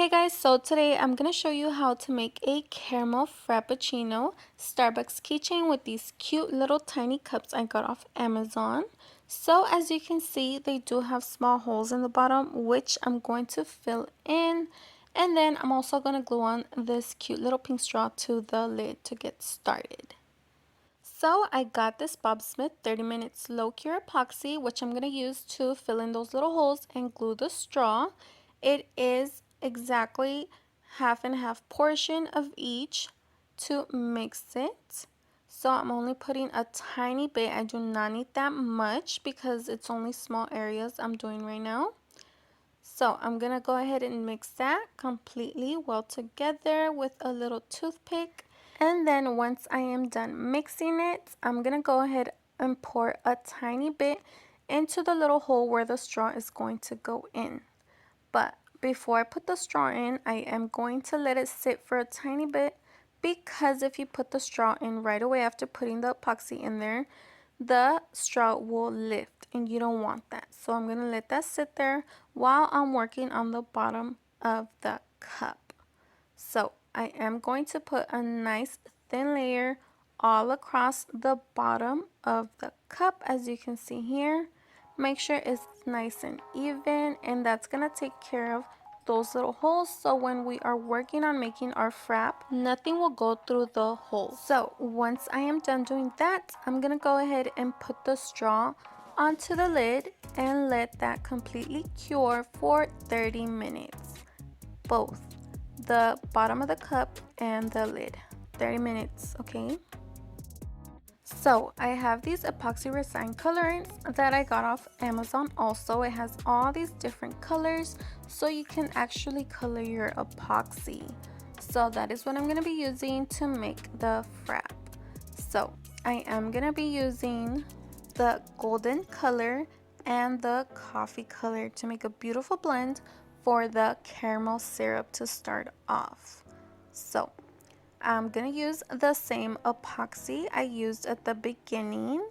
Hey guys, so today I'm going to show you how to make a caramel frappuccino Starbucks keychain with these cute little tiny cups I got off Amazon. So as you can see, they do have small holes in the bottom, which I'm going to fill in. And then I'm also going to glue on this cute little pink straw to the lid to get started. So I got this Bob Smith 30 minutes low cure epoxy, which I'm going to use to fill in those little holes and glue the straw. It is exactly half and half portion of each to mix it. So I'm only putting a tiny bit. I do not need that much because it's only small areas I'm doing right now. So I'm going to go ahead and mix that completely well together with a little toothpick. And then once I am done mixing it, I'm going to go ahead and pour a tiny bit into the little hole where the straw is going to go in. But before I put the straw in, I am going to let it sit for a tiny bit, because if you put the straw in right away after putting the epoxy in there, the straw will lift and you don't want that. So I'm going to let that sit there while I'm working on the bottom of the cup. So I am going to put a nice thin layer all across the bottom of the cup, as you can see here. Make sure it's nice and even, and that's going to take care of those little holes, so when we are working on making our frap, nothing will go through the hole. So once I am done doing that, I'm going to go ahead and put the straw onto the lid and let that completely cure for 30 minutes. Both the bottom of the cup and the lid. 30 minutes, okay? So I have these epoxy resin colorants that I got off Amazon also. It has all these different colors, so you can actually color your epoxy. So that is what I'm going to be using to make the frap. So I am going to be using the golden color and the coffee color to make a beautiful blend for the caramel syrup to start off. So I'm going to use the same epoxy I used at the beginning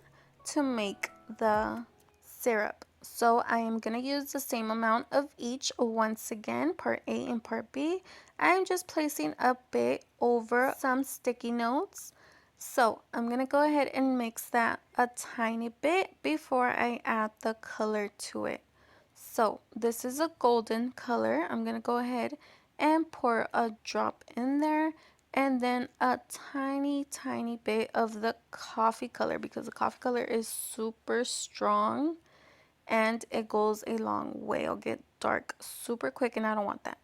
to make the syrup. So I am going to use the same amount of each once again, part A and part B. I am just placing a bit over some sticky notes. So I'm going to go ahead and mix that a tiny bit before I add the color to it. So this is a golden color. I'm going to go ahead and pour a drop in there, and then a tiny bit of the coffee color, because the coffee color is super strong and it goes a long way. It'll get dark super quick and I don't want that.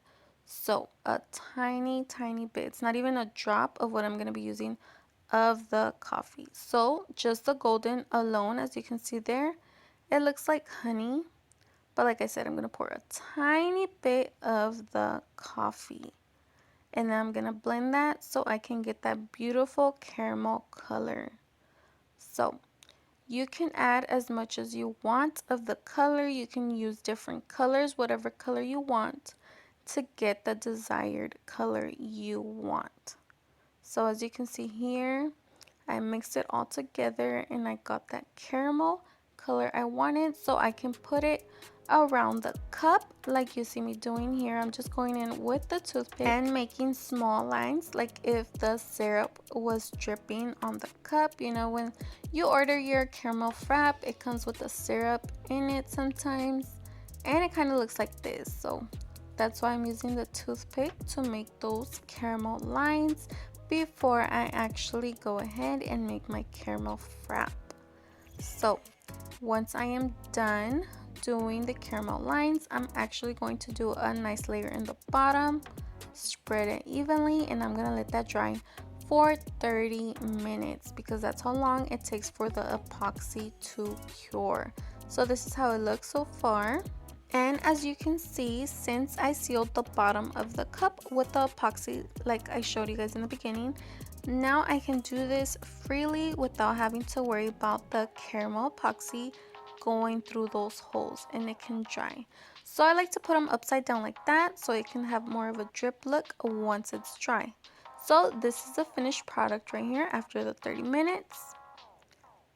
So a tiny bit, it's not even a drop of what I'm going to be using of the coffee. So just the golden alone, as you can see there, it looks like honey, but like I said, I'm going to pour a tiny bit of the coffee. And then I'm going to blend that so I can get that beautiful caramel color. So you can add as much as you want of the color. You can use different colors, whatever color you want, to get the desired color you want. So as you can see here, I mixed it all together and I got that caramel color I wanted, so I can put it around the cup like you see me doing here. I'm just going in with the toothpick and making small lines, like if the syrup was dripping on the cup. You know, when you order your caramel frap, it comes with the syrup in it sometimes, and it kind of looks like this. So that's why I'm using the toothpick to make those caramel lines before I actually go ahead and make my caramel frap. So once I am done doing the caramel lines, I'm actually going to do a nice layer in the bottom, spread it evenly, and I'm going to let that dry for 30 minutes because that's how long it takes for the epoxy to cure. So this is how it looks so far. And as you can see, since I sealed the bottom of the cup with the epoxy like I showed you guys in the beginning, now I can do this freely without having to worry about the caramel epoxy going through those holes, and it can dry. So I like to put them upside down like that so it can have more of a drip look once it's dry. So this is the finished product right here after the 30 minutes.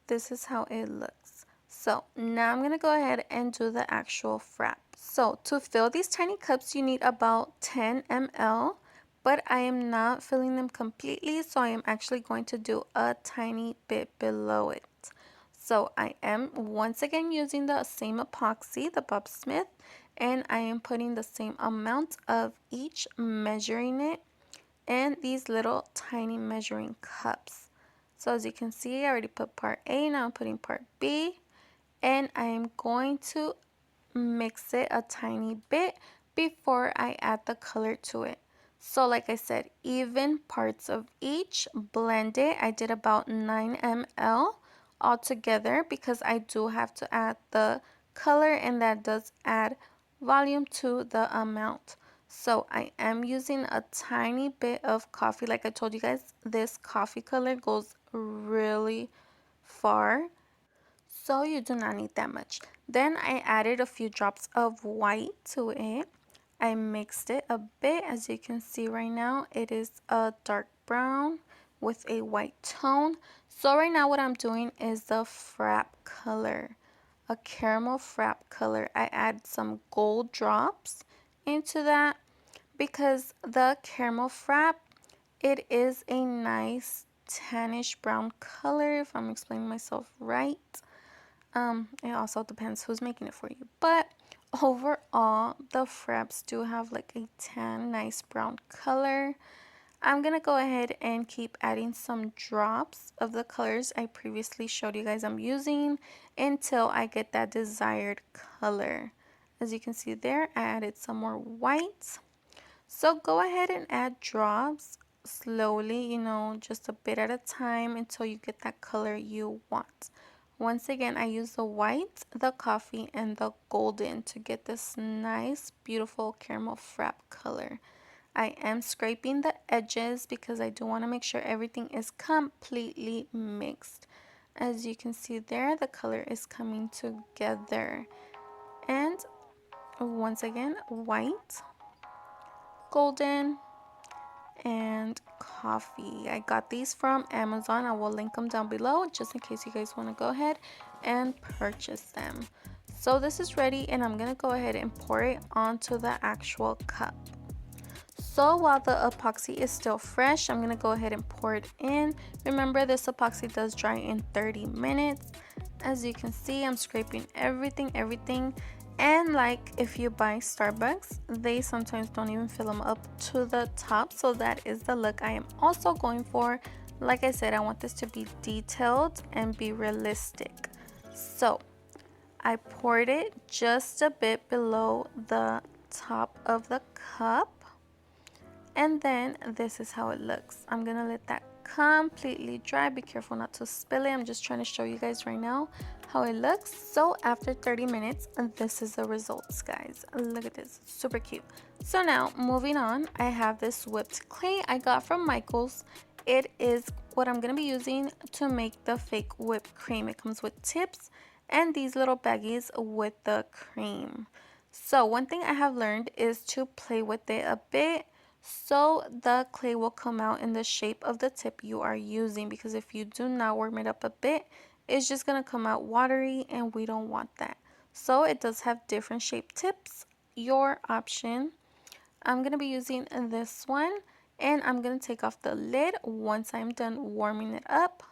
This is how it looks. So now I'm going to go ahead and do the actual frap. So to fill these tiny cups, you need about 10 ml, but I am not filling them completely, so I am actually going to do a tiny bit below it. So I am once again using the same epoxy, the Bob Smith, and I am putting the same amount of each, measuring it in these little tiny measuring cups. So as you can see, I already put part A, now I'm putting part B, and I am going to mix it a tiny bit before I add the color to it. So like I said, even parts of each, blend it. I did about 9 ml altogether because I do have to add the color, and that does add volume to the amount. So I am using a tiny bit of coffee. Like I told you guys, this coffee color goes really far, so you do not need that much. Then I added a few drops of white to it. I mixed it a bit. As you can see right now, it is a dark brown with a white tone. So right now what I'm doing is the frap color, a caramel frap color. I add some gold drops into that because the caramel frap, it is a nice tannish brown color, if I'm explaining myself right. It also depends who's making it for you, but overall the fraps do have like a tan, nice brown color. I'm gonna go ahead and keep adding some drops of the colors I previously showed you guys I'm using until I get that desired color. As you can see there, I added some more white. So go ahead and add drops slowly, just a bit at a time until you get that color you want. Once again, I use the white, the coffee, and the golden to get this nice, beautiful caramel frap color. I am scraping the edges because I do want to make sure everything is completely mixed. As you can see there, the color is coming together. And once again, white, golden, and coffee. I got these from Amazon. I will link them down below just in case you guys want to go ahead and purchase them. So this is ready, and I'm going to go ahead and pour it onto the actual cup. So while the epoxy is still fresh, I'm going to go ahead and pour it in. Remember, this epoxy does dry in 30 minutes. As you can see, I'm scraping everything. And like if you buy Starbucks, they sometimes don't even fill them up to the top. So that is the look I am also going for. Like I said, I want this to be detailed and be realistic. So I poured it just a bit below the top of the cup. And then this is how it looks. I'm gonna let that completely dry. Be careful not to spill it. I'm just trying to show you guys right now how it looks. So after 30 minutes, this is the results, guys. Look at this, super cute. So now moving on, I have this whipped clay I got from Michael's. It is what I'm gonna be using to make the fake whipped cream. It comes with tips and these little baggies with the cream. So one thing I have learned is to play with it a bit so the clay will come out in the shape of the tip you are using, because if you do not warm it up a bit, it's just going to come out watery and we don't want that. So it does have different shape tips, your option. I'm going to be using this one, and I'm going to take off the lid once I'm done warming it up.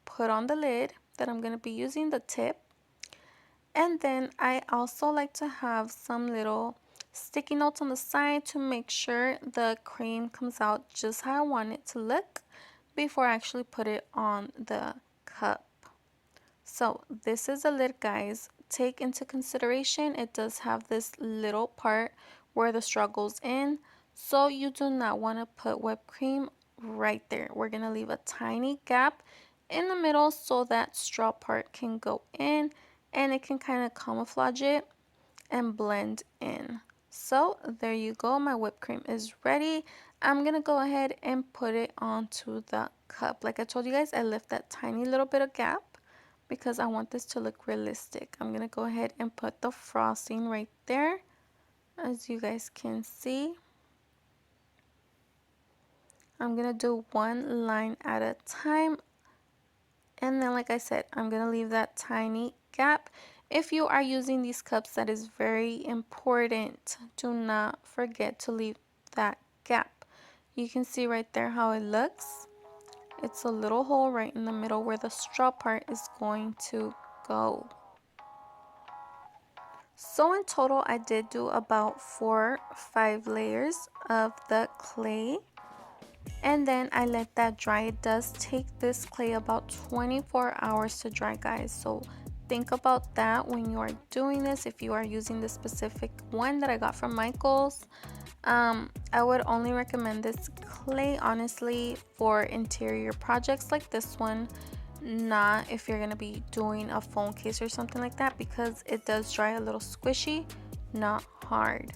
Put on the lid that I'm going to be using the tip. And then I also like to have some little sticky notes on the side to make sure the cream comes out just how I want it to look before I actually put it on the cup. So this is a lid, guys. Take into consideration it does have this little part where the straw goes in, so you do not want to put whipped cream right there. We're going to leave a tiny gap in the middle so that straw part can go in and it can kind of camouflage it and blend in. So there you go, my whipped cream is ready. I'm gonna go ahead and put it onto the cup. Like I told you guys, I left that tiny little bit of gap because I want this to look realistic. I'm gonna go ahead and put the frosting right there, as you guys can see. I'm gonna do one line at a time, and then like I said, I'm gonna leave that tiny gap If you are using these cups, that is very important. Do not forget to leave that gap. You can see right there how it looks. It's a little hole right in the middle where the straw part is going to go. So in total, I did do about 4 or 5 layers of the clay. And then I let that dry. It does take this clay about 24 hours to dry, guys. So think about that when you are doing this. If you are using the specific one that I got from Michael's, I would only recommend this clay, honestly, for interior projects like this one. Not if you're going to be doing a phone case or something like that, because it does dry a little squishy, not hard.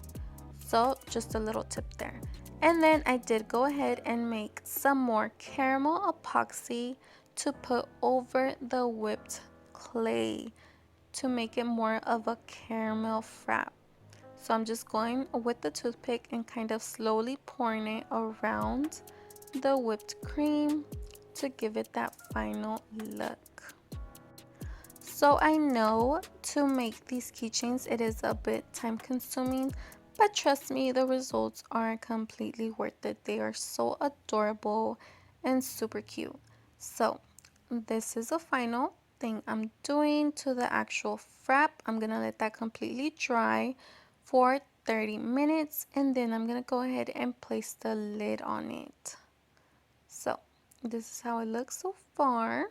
So just a little tip there. And then I did go ahead and make some more caramel epoxy to put over the whipped clay to make it more of a caramel frap. So I'm just going with the toothpick and kind of slowly pouring it around the whipped cream to give it that final look. So I know to make these keychains it is a bit time consuming, but trust me, the results are completely worth it. They are so adorable and super cute. So this is the final thing I'm doing to the actual frap. I'm gonna let that completely dry for 30 minutes, and then I'm gonna go ahead and place the lid on it. So this is how it looks so far.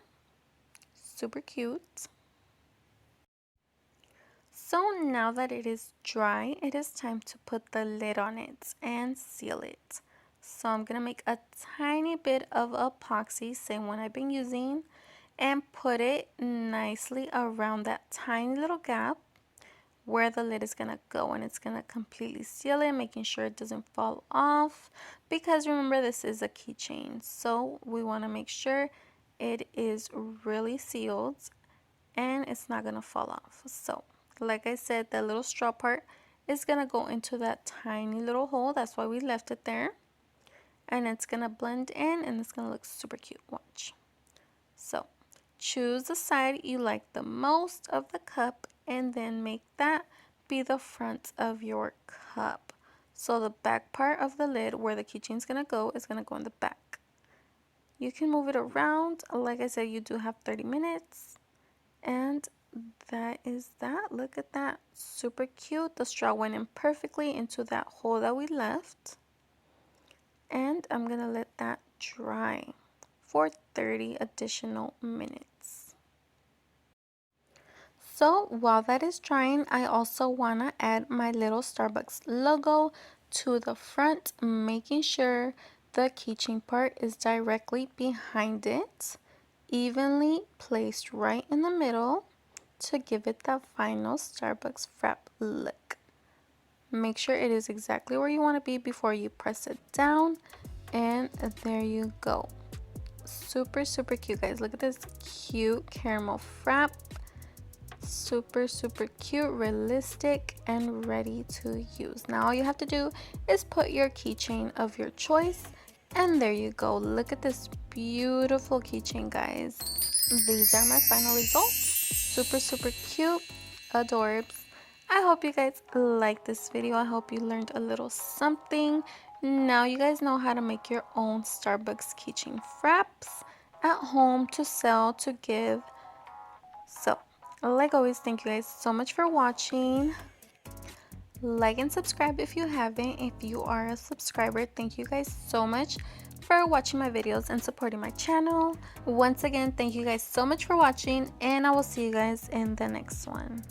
Super cute. So now that it is dry, it is time to put the lid on it and seal it. So I'm going to make a tiny bit of epoxy, same one I've been using, and put it nicely around that tiny little gap where the lid is going to go, and it's going to completely seal it, making sure it doesn't fall off, because remember, this is a keychain, so we want to make sure it is really sealed and it's not going to fall off. So like I said, that little straw part is going to go into that tiny little hole. That's why we left it there. And it's going to blend in and it's going to look super cute. Watch. So choose the side you like the most of the cup and then make that be the front of your cup. So the back part of the lid where the keychain is going to go is going to go in the back. You can move it around. Like I said, you do have 30 minutes. And that is that. Look at that. Super cute. The straw went in perfectly into that hole that we left. And I'm going to let that dry for 30 additional minutes. So while that is drying, I also want to add my little Starbucks logo to the front, making sure the keychain part is directly behind it, evenly placed right in the middle, to give it that final Starbucks frap look. Make sure it is exactly where you want to be before you press it down, and there you go. Super cute, guys. Look at this cute caramel frap. Super cute, realistic, and ready to use. Now all you have to do is put your keychain of your choice, and there you go. Look at this beautiful keychain, guys. These are my final results. Super cute, adorbs. I hope you guys liked this video. I hope you learned a little something. Now you guys know how to make your own Starbucks keychain fraps at home to sell, to give. So like always, thank you guys so much for watching. Like and subscribe if you haven't. If you are a subscriber, thank you guys so much for watching my videos and supporting my channel. Once again, thank you guys so much for watching, and I will see you guys in the next one.